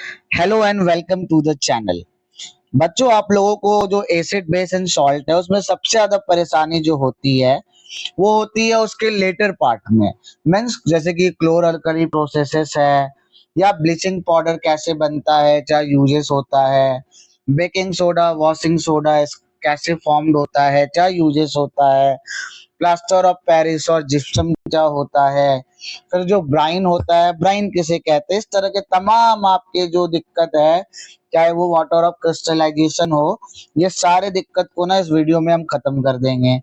Hello and welcome to the channel. बच्चों, आप लोगों को जो एसिड बेस एंड सॉल्ट है उसमें सबसे ज्यादा परेशानी जो होती है वो होती है उसके लेटर पार्ट में। मीन्स जैसे कि क्लोर अल्कली प्रोसेसेस है या ब्लीचिंग पाउडर कैसे बनता है, क्या यूजेस होता है, बेकिंग सोडा, वॉशिंग सोडा कैसे फॉर्म्ड होता है, क्या यूजेस होता है, प्लास्टर ऑफ पेरिस और जिप्सम क्या होता है, फिर जो ब्राइन होता है ब्राइन किसे कहते हैं। इस तरह के तमाम आपके जो दिक्कत है, चाहे वो वाटर ऑफ क्रिस्टलाइजेशन हो, ये सारे दिक्कत को ना इस वीडियो में हम खत्म कर देंगे।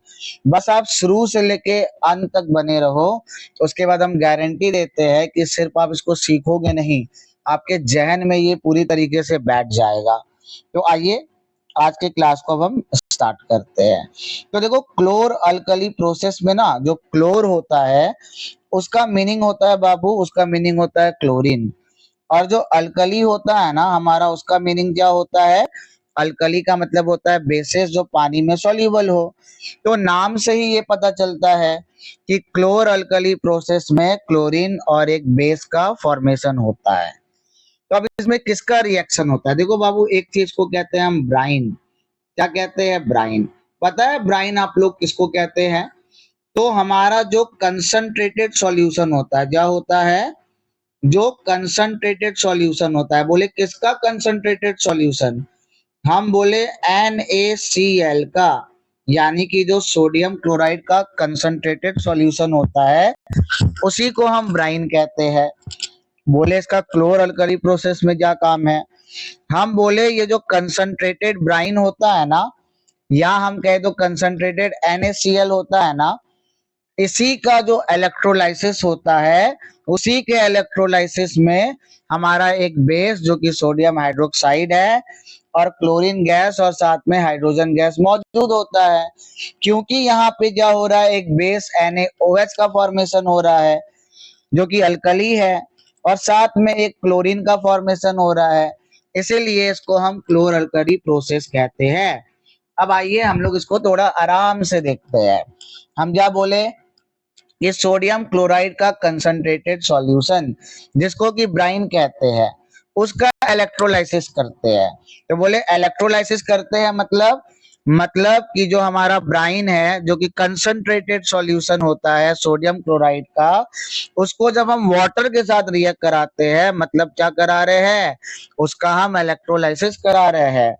बस आप शुरू से लेके अंत तक बने रहो। उसके बाद हम गारंटी देते हैं कि सिर्फ आप इसको सीखोगे नहीं, आपके जहन में ये पूरी तरीके से बैठ जाएगा। तो आइए आज के क्लास को अब हम स्टार्ट करते हैं। तो देखो, क्लोर अल्कली प्रोसेस में ना जो क्लोर होता है उसका मीनिंग होता है बाबू, उसका मीनिंग होता है क्लोरीन। और जो अल्कली होता है ना हमारा, उसका मीनिंग क्या होता है? अल्कली का मतलब होता है बेसिस जो पानी में सॉल्युबल हो। तो नाम से ही ये पता चलता है कि क्लोर अल्कली प्रोसेस में क्लोरीन और एक बेस का फॉर्मेशन होता है। तो अब इसमें किसका रिएक्शन होता है? देखो बाबू, एक चीज को कहते हैं हम ब्राइन। क्या कहते हैं? ब्राइन। पता है ब्राइन आप लोग किसको कहते हैं? तो हमारा जो कंसंट्रेटेड सॉल्यूशन होता है, क्या होता है? जो कंसंट्रेटेड सॉल्यूशन होता है। बोले किसका कंसंट्रेटेड सॉल्यूशन? हम बोले NaCl का, यानी कि जो सोडियम क्लोराइड का कंसंट्रेटेड सॉल्यूशन होता है उसी को हम ब्राइन कहते हैं। बोले इसका क्लोर अल्कली प्रोसेस में क्या काम है? हम बोले ये जो कंसंट्रेटेड ब्राइन होता है ना, या हम कहे तो कंसंट्रेटेड NaCl होता है ना, इसी का जो इलेक्ट्रोलाइसिस होता है, उसी के इलेक्ट्रोलाइसिस में हमारा एक बेस जो कि सोडियम हाइड्रोक्साइड है और क्लोरीन गैस और साथ में हाइड्रोजन गैस मौजूद होता है। क्योंकि यहाँ पे क्या हो रहा है, एक बेस NaOH का फॉर्मेशन हो रहा है जो कि अल्कली है, और साथ में एक क्लोरीन का फॉर्मेशन हो रहा है, इसीलिए इसको हम क्लोर अल्कली प्रोसेस कहते हैं। अब आइए हम लोग इसको थोड़ा आराम से देखते हैं। हम क्या बोले, ये सोडियम क्लोराइड का कंसंट्रेटेड सॉल्यूशन जिसको कि ब्राइन कहते हैं, उसका इलेक्ट्रोलाइसिस करते हैं। तो बोले इलेक्ट्रोलाइसिस करते हैं मतलब कि जो हमारा ब्राइन है जो कि कंसंट्रेटेड सॉल्यूशन होता है सोडियम क्लोराइड का, उसको जब हम वाटर के साथ रिएक्ट कराते हैं, मतलब क्या करा रहे हैं, उसका हम इलेक्ट्रोलाइसिस करा रहे हैं।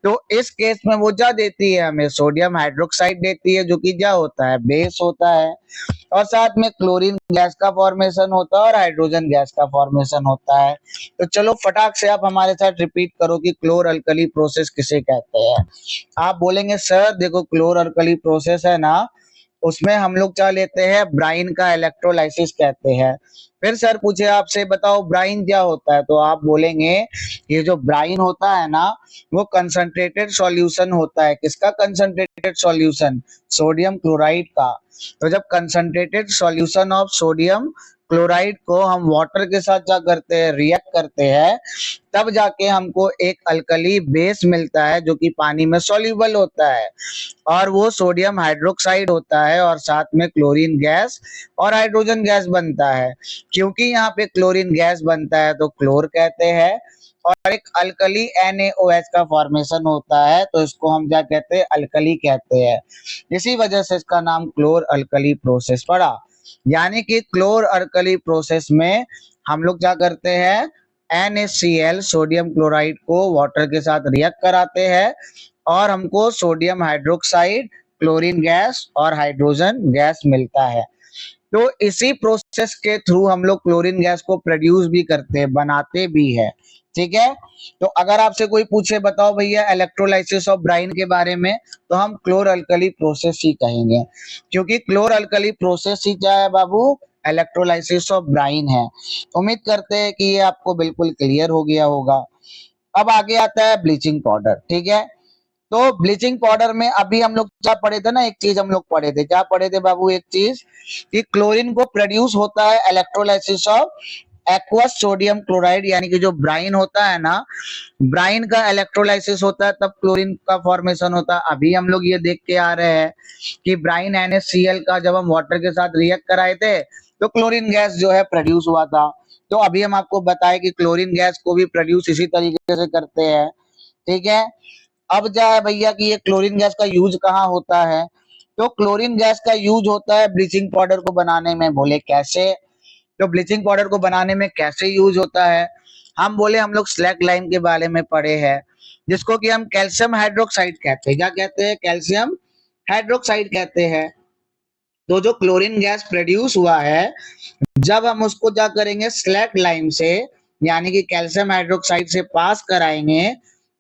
तो इस केस में वो क्या देती है, हमें सोडियम हाइड्रोक्साइड देती है जो कि क्या होता है, बेस होता है, और साथ में क्लोरीन गैस का फॉर्मेशन होता है और हाइड्रोजन गैस का फॉर्मेशन होता है। तो चलो फटाक से आप हमारे साथ रिपीट करो कि क्लोर अल्कली प्रोसेस किसे कहते हैं। आप बोलेंगे सर देखो, क्लोर अल्कली प्रोसेस है ना, उसमें हम लोग क्या लेते हैं, ब्राइन का इलेक्ट्रोलाइसिस कहते हैं। फिर सर पूछे आपसे, बताओ ब्राइन क्या होता है? तो आप बोलेंगे ये जो ब्राइन होता है ना, वो कंसंट्रेटेड सॉल्यूशन होता है। किसका कंसंट्रेटेड सॉल्यूशन? सोडियम क्लोराइड का। तो जब concentrated solution of sodium chloride को हम वाटर के साथ क्या करते हैं, रिएक्ट करते हैं, तब जाके हमको एक अल्कली बेस मिलता है जो कि पानी में सॉल्युबल होता है, और वो सोडियम हाइड्रोक्साइड होता है और साथ में क्लोरीन गैस और हाइड्रोजन गैस बनता है। क्योंकि यहाँ पे क्लोरीन गैस बनता है तो क्लोर कहते हैं, और एक अल्कली NaOH का फॉर्मेशन होता है तो इसको हम क्या कहते हैं, अल्कली कहते हैं। इसी वजह से इसका नाम क्लोर अल्कली प्रोसेस पड़ा। यानी कि क्लोर अल्कली प्रोसेस में हम लोग क्या करते हैं, NaCl सोडियम क्लोराइड को वाटर के साथ रिएक्ट कराते हैं और हमको सोडियम हाइड्रोक्साइड, क्लोरीन गैस और हाइड्रोजन गैस मिलता है। तो इसी प्रोसेस के थ्रू हम लोग क्लोरीन गैस को प्रोड्यूस भी करते हैं, बनाते भी है। ठीक है। तो अगर आपसे कोई पूछे बताओ भैया इलेक्ट्रोलाइसिस ऑफ ब्राइन के बारे में, तो हम क्लोर अल्कली प्रोसेस ही कहेंगे, क्योंकि क्लोर अल्कली प्रोसेस ही क्या है बाबू, इलेक्ट्रोलाइसिस ऑफ ब्राइन है। उम्मीद करते हैं कि ये आपको बिल्कुल क्लियर हो गया होगा। अब आगे आता है ब्लीचिंग पाउडर। ठीक है। तो ब्लीचिंग पाउडर में अभी हम लोग क्या पढ़े थे ना, एक चीज हम लोग पढ़े थे, क्या पढ़े थे बाबू, एक चीज कि क्लोरीन को प्रोड्यूस होता है electrolysis of aqueous sodium chloride, यानी कि जो ब्राइन होता है ना, ब्राइन का इलेक्ट्रोलाइसिस होता है तब क्लोरीन का फॉर्मेशन होता है। अभी हम लोग ये देख के आ रहे हैं कि ब्राइन NaCl का जब हम वाटर के साथ रिएक्ट कराए थे तो क्लोरीन गैस जो है प्रोड्यूस हुआ था। तो अभी हम आपको बताए कि क्लोरीन गैस को भी प्रोड्यूस इसी तरीके से करते हैं, ठीक है। अब क्या है भैया कि ये क्लोरीन गैस का यूज कहाँ होता है? तो क्लोरीन गैस का यूज होता है ब्लीचिंग पाउडर को बनाने में। बोले कैसे? तो ब्लीचिंग पाउडर को बनाने में कैसे यूज होता है? हम बोले हम लोग स्लैक लाइम के बारे में पढ़े हैं, जिसको कि हम कैल्शियम हाइड्रोक्साइड कहते हैं। क्या कहते हैं? कैल्शियम हाइड्रोक्साइड कहते हैं। तो जो क्लोरीन गैस प्रोड्यूस हुआ है, जब हम उसको क्या करेंगे स्लैक लाइम से यानी कि कैल्शियम हाइड्रोक्साइड से पास कराएंगे,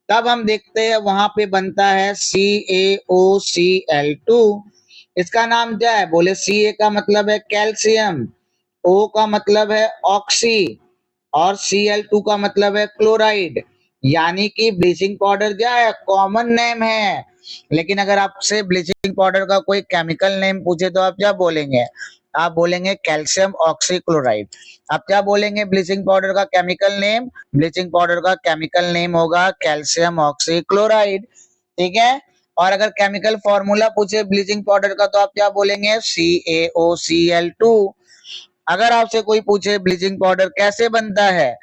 तब हम देखते हैं वहां पे बनता है CaOCl2। इसका नाम क्या है? बोले Ca का मतलब है कैल्शियम, O का मतलब है ऑक्सी और Cl2 का मतलब है क्लोराइड। यानी कि ब्लीचिंग पाउडर क्या है? कॉमन नेम है। लेकिन अगर आपसे ब्लीचिंग पाउडर का कोई केमिकल नेम पूछे तो आप क्या बोलेंगे? आप बोलेंगे कैल्शियम ऑक्सीक्लोराइड। आप क्या बोलेंगे ब्लीचिंग पाउडर का केमिकल नेम? ब्लीचिंग पाउडर का केमिकल नेम होगा कैल्शियम ऑक्सीक्लोराइड, ठीक है। और अगर केमिकल फॉर्मूला पूछे ब्लीचिंग पाउडर का तो आप क्या बोलेंगे? CaOCl2। अगर आपसे कोई पूछे ब्लीचिंग पाउडर कैसे बनता है,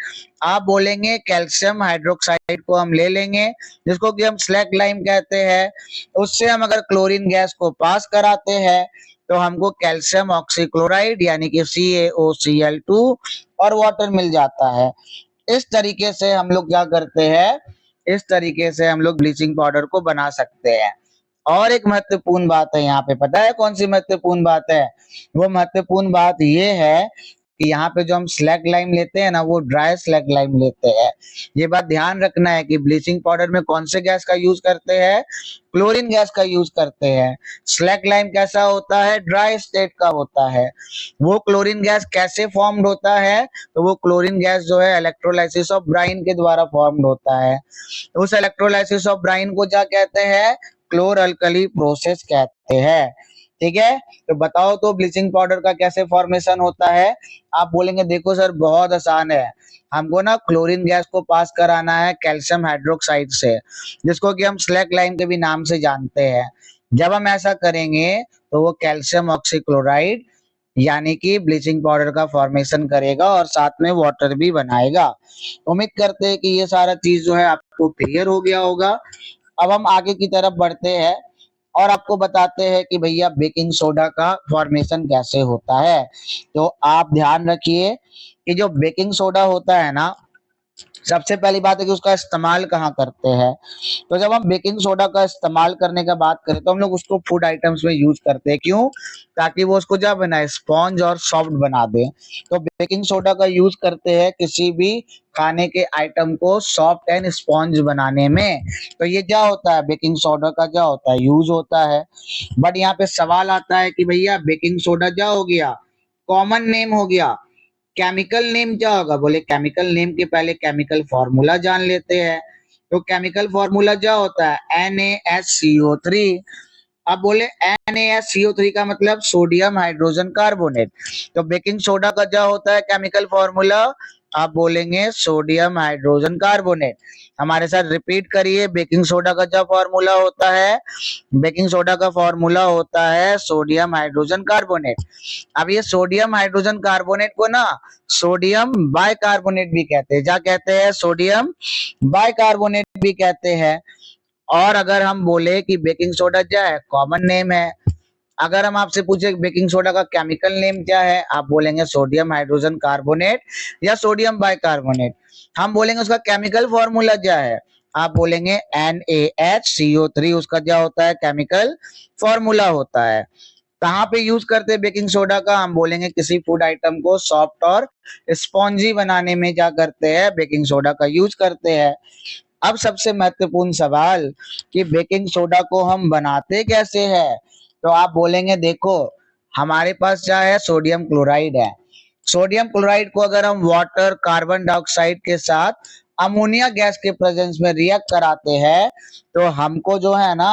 आप बोलेंगे कैल्शियम हाइड्रोक्साइड को हम ले लेंगे, जिसको कि हम स्लैक लाइम कहते हैं। उससे हम अगर क्लोरीन गैस को पास कराते हैं तो हमको कैल्शियम ऑक्सीक्लोराइड यानी कि CaOCl2 और वाटर मिल जाता है। इस तरीके से हम लोग क्या करते हैं? इस तरीके से हम लोग ब्लीचिंग पाउडर को बना सकते हैं। और एक महत्वपूर्ण बात है यहाँ पे, पता है कौन सी महत्वपूर्ण बात है? वो महत्वपूर्ण बात ये है कि यहाँ पे जो हम स्लैक लाइम लेते हैं ना, वो ड्राई स्लैक लाइम लेते हैं। ये बात ध्यान रखना है कि ब्लीचिंग पाउडर में कौन से गैस का यूज करते हैं? क्लोरीन गैस का यूज करते हैं। स्लैक लाइम कैसा होता है? ड्राई स्टेट का होता है। वो क्लोरीन गैस कैसे फॉर्म्ड होता है? तो वो क्लोरीन गैस जो है इलेक्ट्रोलाइसिस ऑफ ब्राइन के द्वारा फॉर्म्ड होता है। उस इलेक्ट्रोलाइसिस ऑफ ब्राइन को क्या कहते हैं? क्लोर अल्कली प्रोसेस कहते हैं, ठीक है। तो बताओ तो ब्लीचिंग पाउडर का कैसे फॉर्मेशन होता है? आप बोलेंगे देखो सर बहुत आसान है, हमको ना क्लोरीन गैस को पास कराना है कैल्शियम हाइड्रोक्साइड से, जिसको कि हम स्लैक लाइम के भी नाम से जानते हैं। जब हम ऐसा करेंगे तो वो कैल्शियम ऑक्सीक्लोराइड यानी कि ब्लीचिंग पाउडर का फॉर्मेशन करेगा और साथ में वाटर भी बनाएगा। उम्मीद करते हैं कि ये सारा चीज जो है आपको क्लियर हो गया होगा। अब हम आगे की तरफ बढ़ते हैं और आपको बताते हैं कि भैया बेकिंग सोडा का फॉर्मेशन कैसे होता है। तो आप ध्यान रखिए कि जो बेकिंग सोडा होता है ना, सबसे पहली बात है कि उसका इस्तेमाल कहाँ करते हैं। तो जब हम बेकिंग सोडा का इस्तेमाल करने का बात करें तो हम लोग उसको फूड आइटम्स में यूज करते हैं। क्यों? ताकि वो उसको क्या बनाए? स्पॉन्ज और सॉफ्ट बना दे। तो बेकिंग सोडा का यूज करते हैं किसी भी खाने के आइटम को सॉफ्ट एंड स्पॉन्ज बनाने में। तो ये क्या होता है? बेकिंग सोडा का क्या होता है? यूज होता है। बट यहाँ पे सवाल आता है कि भैया बेकिंग सोडा क्या हो गया? कॉमन नेम हो गया। केमिकल नेम क्या होगा? बोले केमिकल नेम के पहले केमिकल फॉर्मूला जान लेते हैं। तो केमिकल फॉर्मूला क्या होता है? NaSCO3। अब बोले NaSCO3 का मतलब सोडियम हाइड्रोजन कार्बोनेट। तो बेकिंग सोडा का क्या होता है केमिकल फॉर्मूला? आप बोलेंगे सोडियम हाइड्रोजन कार्बोनेट। हमारे साथ रिपीट करिए, बेकिंग सोडा का क्या फॉर्मूला होता है? बेकिंग सोडा का फॉर्मूला होता है सोडियम हाइड्रोजन कार्बोनेट। अब ये सोडियम हाइड्रोजन कार्बोनेट को ना सोडियम बाइकार्बोनेट भी कहते हैं। क्या कहते हैं? सोडियम बाइकार्बोनेट भी कहते हैं। और अगर हम बोले कि बेकिंग सोडा क्या है? कॉमन नेम है। अगर हम आपसे पूछे बेकिंग सोडा का केमिकल नेम क्या है, आप बोलेंगे सोडियम हाइड्रोजन कार्बोनेट या सोडियम बाइकार्बोनेट। हम बोलेंगे उसका केमिकल फॉर्मूला क्या है, आप बोलेंगे NaHCO3 उसका क्या होता है? केमिकल फॉर्मूला होता है। कहाँ पे यूज करते हैं बेकिंग सोडा का? हम बोलेंगे किसी फूड आइटम को सॉफ्ट और स्पॉन्जी बनाने में क्या करते हैं? बेकिंग सोडा का यूज करते हैं। अब सबसे महत्वपूर्ण सवाल कि बेकिंग सोडा को हम बनाते कैसे हैं? तो आप बोलेंगे देखो हमारे पास क्या है? सोडियम क्लोराइड है। सोडियम क्लोराइड को अगर हम वाटर कार्बन डाइऑक्साइड के साथ अमोनिया गैस के प्रेजेंस में रिएक्ट कराते हैं तो हमको जो है ना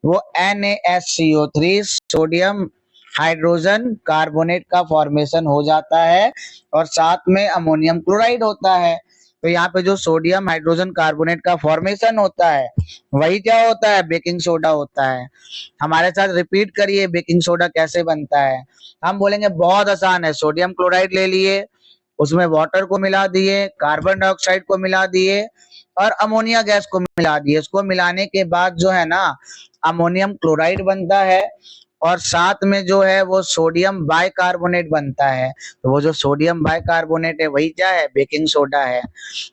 वो NaSCO3 सोडियम हाइड्रोजन कार्बोनेट का फॉर्मेशन हो जाता है और साथ में अमोनियम क्लोराइड होता है। तो यहाँ पे जो सोडियम हाइड्रोजन कार्बोनेट का फॉर्मेशन होता है वही क्या होता है? बेकिंग सोडा होता है। हमारे साथ रिपीट करिए बेकिंग सोडा कैसे बनता है। हम बोलेंगे बहुत आसान है, सोडियम क्लोराइड ले लिए, उसमें वाटर को मिला दिए, कार्बन डाइऑक्साइड को मिला दिए और अमोनिया गैस को मिला दिए। इसको मिलाने के बाद जो है ना अमोनियम क्लोराइड बनता है और साथ में जो है वो सोडियम बाइकार्बोनेट बनता है। तो वो जो सोडियम बाइकार्बोनेट है वही क्या है, बेकिंग सोडा है।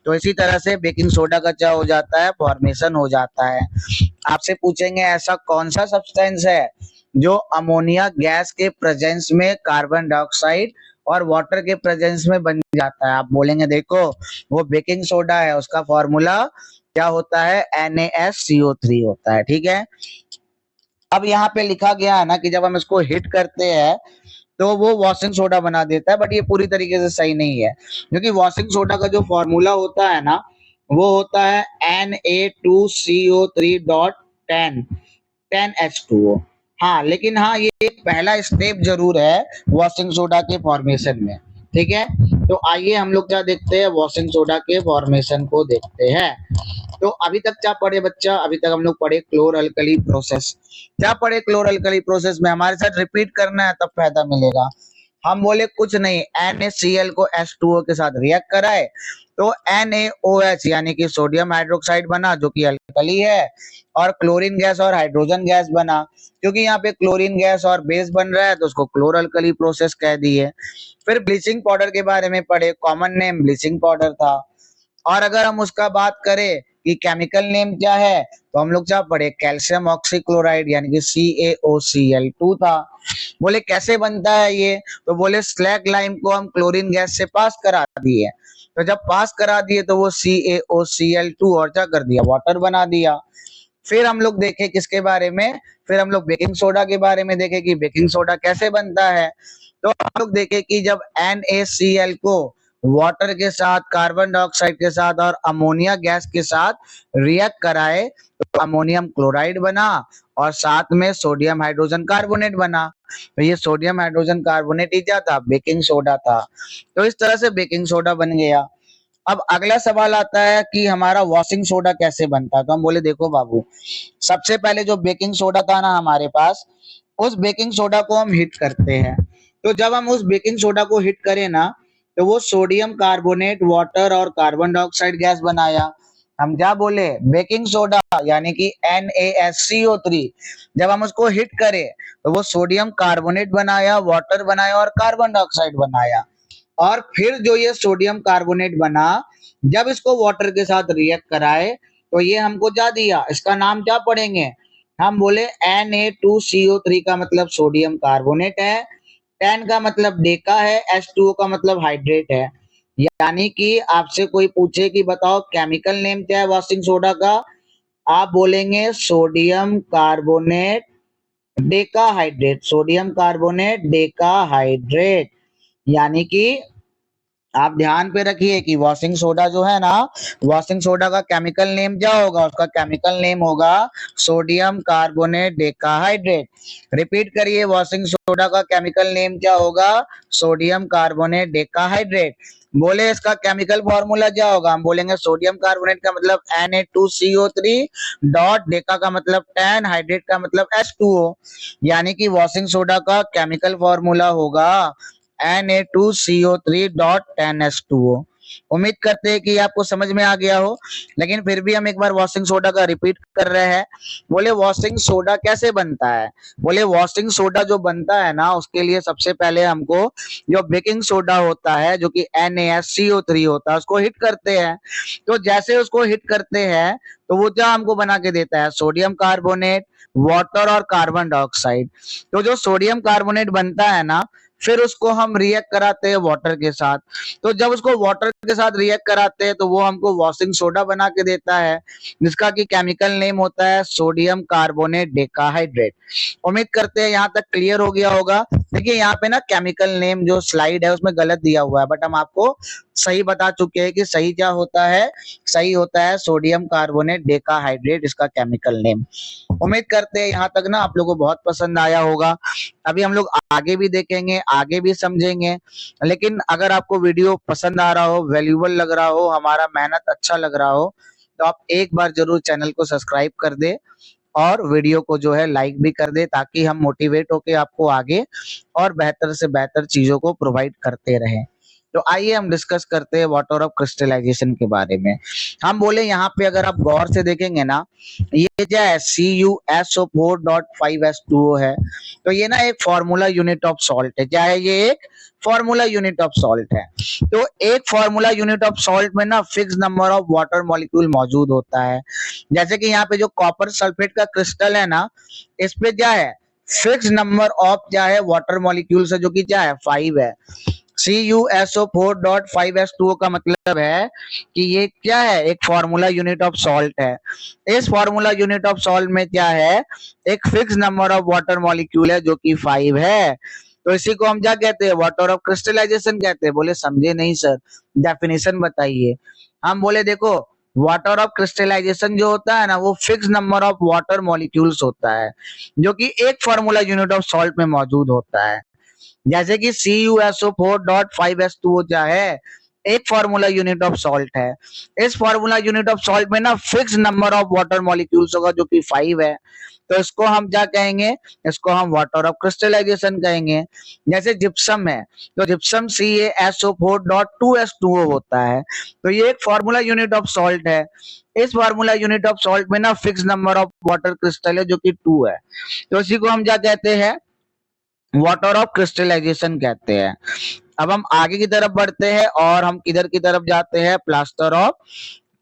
तो इसी तरह से बेकिंग सोडा का क्या हो जाता है, फॉर्मेशन हो जाता है। आपसे पूछेंगे ऐसा कौन सा सब्सटेंस है जो अमोनिया गैस के प्रेजेंस में कार्बन डाइऑक्साइड और वाटर के प्रेजेंस में बन जाता है। आप बोलेंगे देखो वो बेकिंग सोडा है, उसका फॉर्मूला क्या होता है, NaSCO3 होता है। ठीक है, अब यहाँ पे लिखा गया है ना कि जब हम इसको हिट करते हैं तो वो वॉशिंग सोडा बना देता है, बट ये पूरी तरीके से सही नहीं है, क्योंकि वॉशिंग सोडा का जो फॉर्मूला होता है ना वो होता है Na2CO3.10 10H2O। हाँ, लेकिन हाँ ये एक पहला स्टेप जरूर है वॉशिंग सोडा के फॉर्मेशन में। ठीक है, तो आइए हम लोग क्या देखते हैं, वॉशिंग सोडा के फॉर्मेशन को देखते हैं। तो अभी तक क्या पढ़े बच्चा, अभी तक हम लोग पढ़े क्लोर अल्कली प्रोसेस। क्या पढ़े क्लोर अल्कली प्रोसेस में, हमारे साथ रिपीट करना है तब फायदा मिलेगा। हम बोले कुछ नहीं, NaCl को H2O के साथ रिएक्ट कराए तो NaOH यानी कि सोडियम हाइड्रोक्साइड बना जो कि अल्कली है, और क्लोरीन गैस और हाइड्रोजन गैस बना। क्योंकि यहाँ पे क्लोरीन गैस और बेस बन रहा है तो उसको क्लोर अल्कली प्रोसेस कह दिए। फिर ब्लीचिंग पाउडर के बारे में पढ़े, कॉमन नेम ब्लीचिंग पाउडर था। और अगर हम उसका बात करें कि केमिकल नेम क्या है तो हम लोग क्या पढ़े, कैल्शियम ऑक्सीक्लोराइड यानी कि CaOCl2 था। बोले कैसे बनता है ये, तो बोले स्लैग लाइम को हम क्लोरीन गैस से पास करा दिए, तो जब पास करा दिए तो वो CaOCl2 और क्या कर दिया, वाटर बना दिया। फिर हम लोग देखे किसके बारे में, फिर हम लोग बेकिंग सोडा के बारे में देखे कि बेकिंग सोडा कैसे बनता है। तो हम लोग देखे कि जब NaCl को वाटर के साथ, कार्बन डाइऑक्साइड के साथ और अमोनिया गैस के साथ रिएक्ट कराए तो अमोनियम क्लोराइड बना और साथ में सोडियम हाइड्रोजन कार्बोनेट बना। तो ये सोडियम हाइड्रोजन कार्बोनेट ही क्या था, बेकिंग सोडा था। तो इस तरह से बेकिंग सोडा बन गया। अब अगला सवाल आता है कि हमारा वॉशिंग सोडा कैसे बनता है। तो हम बोले देखो बाबू, सबसे पहले जो बेकिंग सोडा था ना हमारे पास, उस बेकिंग सोडा को हम हिट करते हैं। तो जब हम उस बेकिंग सोडा को हिट करें ना तो वो सोडियम कार्बोनेट, वाटर और कार्बन डाइऑक्साइड गैस बनाया। हम क्या बोले, बेकिंग सोडा यानी कि NaSCO3, जब हम उसको हिट करें तो वो सोडियम कार्बोनेट बनाया, वाटर बनाया और कार्बन डाइऑक्साइड बनाया। और फिर जो ये सोडियम कार्बोनेट बना, जब इसको वाटर के साथ रिएक्ट कराए तो ये हमको क्या दिया, इसका नाम क्या पढ़ेंगे, हम बोले Na2CO3 का मतलब सोडियम कार्बोनेट है, 10 का मतलब डेका है, H2O का मतलब हाइड्रेट है। यानी कि आपसे कोई पूछे कि बताओ केमिकल नेम क्या है वॉशिंग सोडा का, आप बोलेंगे sodium carbonate Deka hydrate, sodium carbonate Deka hydrate. यानी कि आप ध्यान पे रखिए कि वॉशिंग सोडा जो है ना, वॉशिंग सोडा का केमिकल नेम क्या होगा, उसका केमिकल नेम होगा सोडियम कार्बोनेट डेकाहाइड्रेट। रिपीट करिए, वॉशिंग सोडा का केमिकल नेम क्या होगा, सोडियम कार्बोनेट डेकाहाइड्रेट। बोले इसका केमिकल फॉर्मूला क्या होगा, हम बोलेंगे सोडियम कार्बोनेट का मतलब Na2CO3 डॉट डेका का मतलब 10, हाइड्रेट का मतलब H2O। यानी कि वॉशिंग सोडा का केमिकल फॉर्मूला होगा Na2CO3.10H2O। उम्मीद करते हैं कि आपको समझ में आ गया हो, लेकिन फिर भी हम एक बार वॉशिंग सोडा का रिपीट कर रहे हैं। बोले वॉशिंग सोडा कैसे बनता है, बोले वॉशिंग सोडा जो बनता है ना उसके लिए सबसे पहले हमको जो बेकिंग सोडा होता है जो कि NaSCO3 होता है उसको हिट करते हैं। तो जैसे उसको हिट करते हैं तो वो क्या हमको बना के देता है, सोडियम कार्बोनेट, वाटर और कार्बन डाइऑक्साइड। तो जो सोडियम कार्बोनेट बनता है ना फिर उसको हम रिएक्ट कराते हैं वाटर के साथ। तो जब उसको वाटर के साथ रिएक्ट कराते हैं तो वो हमको वॉशिंग सोडा बना के देता है, जिसका कि केमिकल नेम होता है सोडियम कार्बोनेट डेकाहाइड्रेट। उम्मीद करते हैं यहाँ तक क्लियर हो गया होगा। देखिए यहाँ पे ना केमिकल नेम जो स्लाइड है उसमें गलत दिया हुआ है, बट हम आपको सही बता चुके हैं कि सही क्या होता है, सही होता है सोडियम कार्बोनेट डेकाहाइड्रेट, इसका केमिकल नेम। उम्मीद करते हैं यहाँ तक ना आप लोगों को बहुत पसंद आया होगा। अभी हम लोग आगे भी देखेंगे, आगे भी समझेंगे, लेकिन अगर आपको वीडियो पसंद आ रहा हो, वैल्यूबल लग रहा हो, हमारा मेहनत अच्छा लग रहा हो, तो आप एक बार जरूर चैनल को सब्सक्राइब कर दे और वीडियो को जो है लाइक भी कर दे, ताकि हम मोटिवेट होके आपको आगे और बेहतर से बेहतर चीजों को प्रोवाइड करते रहें। तो आइए हम डिस्कस करते हैं वाटर ऑफ क्रिस्टलाइजेशन के बारे में। हम बोले यहाँ पे अगर आप गौर से देखेंगे ना, ये क्या है, CuSO4.5H2O है। तो ये ना एक फॉर्मूला यूनिट ऑफ सॉल्ट है। क्या है ये? एक फॉर्मूला यूनिट ऑफ सॉल्ट है। तो एक फॉर्मूला यूनिट ऑफ सॉल्ट में ना fix number of water molecule मौजूद होता है। जैसे कि यहाँ पे जो कॉपर सल्फेट का क्रिस्टल है ना, इस पे क्या है, फिक्स नंबर ऑफ क्या है, वाटर मॉलिक्यूल्स है, जो कि क्या है, 5 है। CuSO4.5H2O का मतलब है कि ये क्या है, एक फॉर्मूला यूनिट ऑफ सॉल्ट है। इस फॉर्मूला यूनिट ऑफ सॉल्ट में क्या है, एक fix number of water molecule है, जो कि 5 है। तो इसी को हम क्या कहते हैं, वाटर ऑफ क्रिस्टलाइजेशन कहते हैं। बोले समझे नहीं सर, डेफिनेशन बताइए। हम बोले देखो, वाटर ऑफ क्रिस्टलाइजेशन जो होता है ना, वो fix number of water molecules होता है, जो कि एक फॉर्मूला यूनिट ऑफ सॉल्ट में मौजूद होता है। जैसे कि CuSO4.5H2O क्या है, एक फॉर्मूला यूनिट ऑफ सॉल्ट है। इस फॉर्मूला यूनिट ऑफ सॉल्ट में ना fix number of water molecules होगा, जो कि 5 है। तो इसको हम क्या कहेंगे, इसको हम वाटर ऑफ क्रिस्टलाइजेशन कहेंगे। जैसे जिप्सम है, तो जिप्सम CaSO4.2H2O होता है। तो ये एक फॉर्मूला यूनिट ऑफ सॉल्ट है। इस फॉर्मूला यूनिट ऑफ सॉल्ट में ना fix number of water crystal है, जो कि 2 है। तो इसी को हम क्या कहते हैं, वाटर ऑफ क्रिस्टलाइजेशन कहते हैं। अब हम आगे की तरफ बढ़ते हैं और हम किधर की तरफ जाते हैं, प्लास्टर ऑफ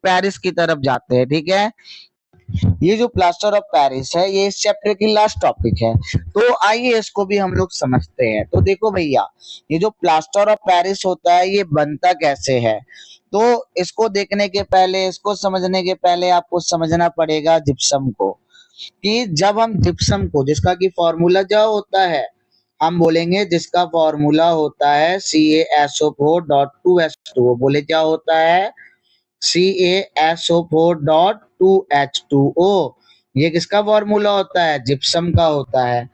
पेरिस की तरफ जाते हैं। ठीक है, ये जो प्लास्टर ऑफ पेरिस है, ये इस चैप्टर की लास्ट टॉपिक है। तो आइए इसको भी हम लोग समझते हैं। तो देखो भैया, ये जो प्लास्टर ऑफ पेरिस होता है, ये बनता कैसे है। तो इसको देखने के पहले, इसको समझने के पहले आपको समझना पड़ेगा जिप्सम को, कि जब हम जिप्सम को, जिसका की फॉर्मूला जो होता है, हम बोलेंगे जिसका फॉर्मूला होता है CaSO4.2H2O। बोले क्या होता है, CaSO4.2H2O। ये किसका फॉर्मूला होता है, जिप्सम का होता है।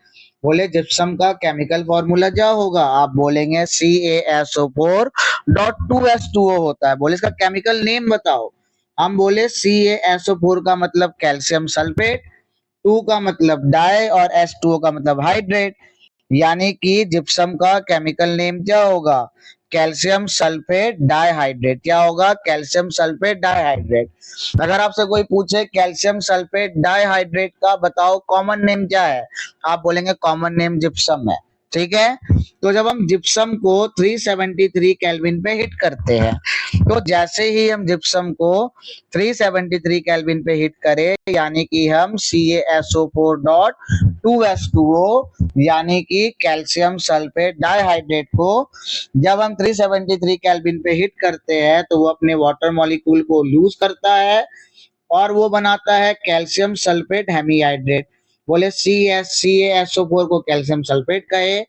बोले जिप्सम का केमिकल फॉर्मूला क्या होगा, आप बोलेंगे CaSO4.2H2O होता है। बोले इसका केमिकल नेम बताओ, हम बोले CaSO4 का मतलब कैल्शियम सल्फेट, 2 का मतलब डाई और H2O का मतलब हाइड्रेट। यानी कि जिप्सम का केमिकल नेम क्या होगा, कैल्शियम सल्फेट डाइहाइड्रेट। क्या होगा, कैल्शियम सल्फेट डाइहाइड्रेट। अगर आपसे कोई पूछे कैल्शियम सल्फेट डाइहाइड्रेट का बताओ कॉमन नेम क्या है, आप बोलेंगे कॉमन नेम जिप्सम है। ठीक है, तो जब हम जिप्सम को 373 केल्विन पे हिट करते हैं, तो जैसे ही हम जिप्सम को 373 केल्विन पे हिट करें, यानी कि हम CaSO4.2H2O यानी कि कैल्शियम सल्फेट डाइहाइड्रेट को जब हम 373 केल्विन पे हिट करते हैं, तो वो अपने वाटर मॉलिक्यूल को लूज करता है और वो बनाता है कैल्शियम सल्फेट हेमीहाइड्रेट। बोले CaSO4 को कैल्शियम सल्फेट कहे,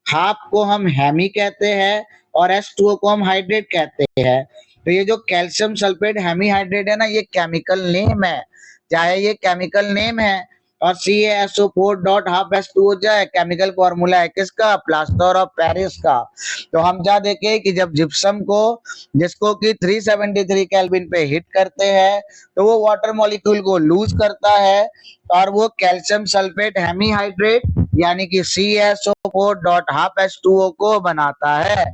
हाफ को हम हेमी कहते हैं और H2O को हम हाइड्रेट कहते हैं। तो ये जो कैल्शियम सल्फेट हेमीहाइड्रेट है ना, ये केमिकल नेम है, चाहे ये केमिकल नेम है। और CaSO4.5H2O जो है, केमिकल फॉर्मूला है किसका, प्लास्टर ऑफ पेरिस का। तो हम क्या देखें कि जब जिप्सम को, जिसको कि 373 केल्विन पे हिट करते हैं, तो वो वाटर मॉलिक्यूल को लूज करता है और वो कैल्शियम सल्फेट हेमीहाइड्रेट यानी कि CaSO4.5H2O को बनाता है।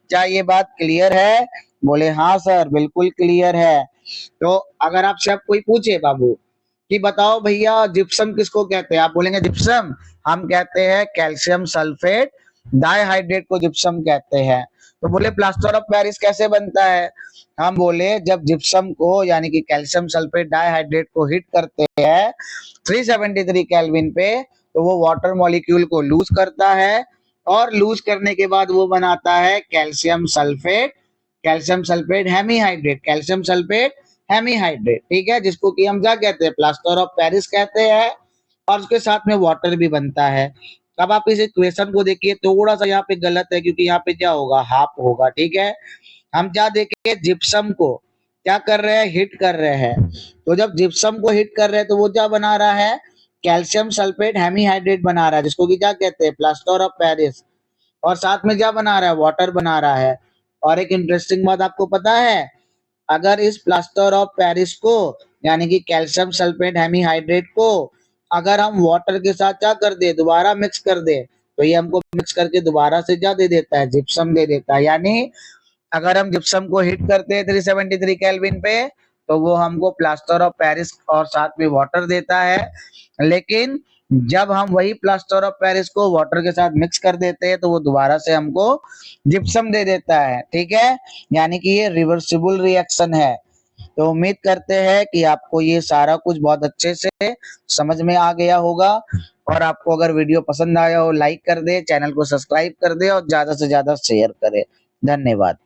क्या ये बात क्लियर है? बोले हाँ सर, बिल्कुल क्लियर है। तो अगर आपसे अब कोई पूछे बाबू कि बताओ भैया जिप्सम किसको कहते हैं, आप बोलेंगे जिप्सम हम कहते हैं कैल्शियम सल्फेट डाइहाइड्रेट को जिप्सम कहते हैं। तो बोले प्लास्टर ऑफ पेरिस कैसे बनता है, हम बोले जब जिप्सम को यानी कि कैल्शियम सल्फेट डाइहाइड्रेट को हिट करते हैं 373 केल्विन पे, तो वो वाटर मॉलिक्यूल को लूज करता है और लूज करने के बाद वो बनाता है calcium sulphate hemihydrate, calcium sulphate hemihydrate. ठीक है, जिसको कि हम क्या कहते हैं, प्लास्टर ऑफ पेरिस कहते हैं। और उसके साथ में वाटर भी बनता है। अब आप इस इक्वेशन को देखिए, थोड़ा सा यहाँ पे गलत है, क्योंकि यहाँ पे क्या होगा, हाफ होगा। ठीक है, हम क्या देखेंगे, जिप्सम को क्या कर रहे हैं, हिट कर रहे हैं। तो जब जिप्सम को हिट कर रहे हैं, तो वो क्या बना रहा है, कैल्शियम सल्फेट हेमीहाइड्रेट बना रहा है, जिसको कि क्या कहते हैं, प्लास्टर ऑफ पेरिस। और साथ में क्या बना रहा है, वाटर बना रहा है। और एक इंटरेस्टिंग बात आपको पता है, अगर इस प्लास्टर ऑफ पेरिस को यानी कि कैल्शियम सल्फेट हेमीहाइड्रेट को अगर हम वाटर के साथ क्या कर दे, दोबारा मिक्स कर दे, तो ये हमको मिक्स करके दोबारा से क्या दे देता है, जिप्सम दे देता है। यानी अगर हम जिप्सम को हीट करते हैं 373 केल्विन पे, तो वो हमको प्लास्टर ऑफ पेरिस और साथ में वाटर देता है। लेकिन जब हम वही प्लास्टर ऑफ पेरिस को वाटर के साथ मिक्स कर देते हैं, तो वो दोबारा से हमको जिप्सम दे देता है। ठीक है, यानी कि ये रिवर्सिबल रिएक्शन है। तो उम्मीद करते हैं कि आपको ये सारा कुछ बहुत अच्छे से समझ में आ गया होगा। और आपको अगर वीडियो पसंद आया हो, लाइक कर दे, चैनल को सब्सक्राइब कर दे और ज्यादा से ज्यादा शेयर करें। धन्यवाद।